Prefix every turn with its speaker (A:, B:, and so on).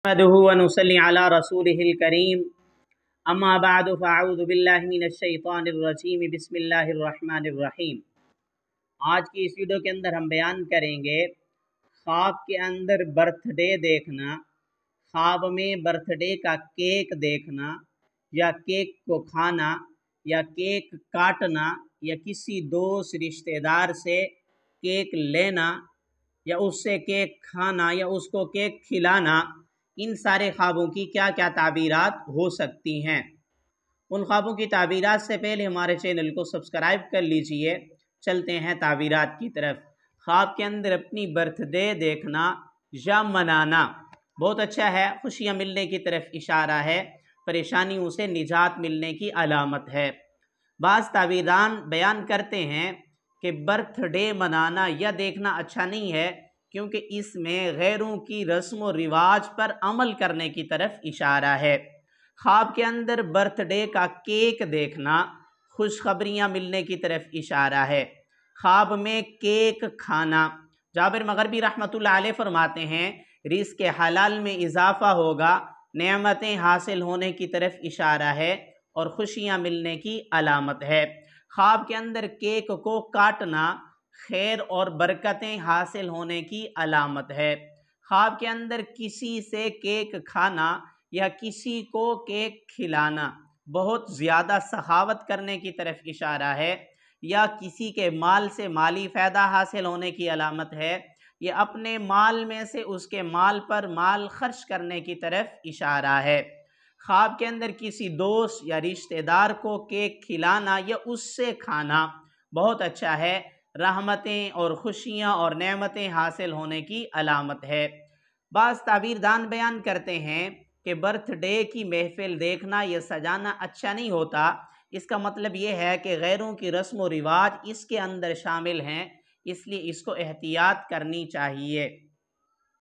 A: नहमदुहु व नुसल्ली अला रसूलिहिल करीम अम्मा बअदु फ़अऊज़ु बिल्लाहि मिनश शैतानिर रजीम बिस्मिल्लाहिर रहमानिर रहीम। आज की इस वीडियो के अंदर हम बयान करेंगे ख्वाब के अंदर बर्थडे देखना, ख्वाब में बर्थडे का केक देखना या केक को खाना या केक काटना या किसी दोस्त रिश्तेदार से केक लेना या उससे केक खाना या उसको केक खिलाना, इन सारे ख्वाबों की क्या क्या ताबीरात हो सकती हैं। उन ख्वाबों की ताबीरात से पहले हमारे चैनल को सब्सक्राइब कर लीजिए। चलते हैं ताबीरात की तरफ। ख्वाब के अंदर अपनी बर्थडे देखना या मनाना बहुत अच्छा है, खुशियाँ मिलने की तरफ इशारा है, परेशानियों से निजात मिलने की अलामत है। बाज़ ताबीरान बयान करते हैं कि बर्थडे मनाना या देखना अच्छा नहीं है, क्योंकि इसमें गैरों की रस्म व रिवाज पर अमल करने की तरफ इशारा है। ख्वाब के अंदर बर्थडे का केक देखना खुशखबरियाँ मिलने की तरफ इशारा है। ख्वाब में केक खाना, जाबिर मगरबी रहमतुल्लाह अलैह फरमाते हैं रिज़्क़ हलाल में इजाफ़ा होगा, नेमतें हासिल होने की तरफ इशारा है और खुशियाँ मिलने की अलामत है। ख्वाब के अंदर केक को काटना खैर और बरकतें हासिल होने की अलामत है। ख्वाब के अंदर किसी से केक खाना या किसी को केक खिलाना बहुत ज़्यादा सखावत करने की तरफ इशारा है या किसी के माल से माली फ़ायदा हासिल होने की अलामत है या अपने माल में से उसके माल पर माल खर्च करने की तरफ इशारा है। ख्वाब के अंदर किसी दोस्त या रिश्तेदार को केक खिलाना या उससे खाना बहुत अच्छा है, रहमतें और खुशियाँ और नेमतें हासिल होने की अलामत है। बाज़ ताबीरदान बयान करते हैं कि बर्थडे की महफिल देखना या सजाना अच्छा नहीं होता। इसका मतलब ये है कि गैरों की रस्म व रिवाज इसके अंदर शामिल हैं, इसलिए इसको एहतियात करनी चाहिए।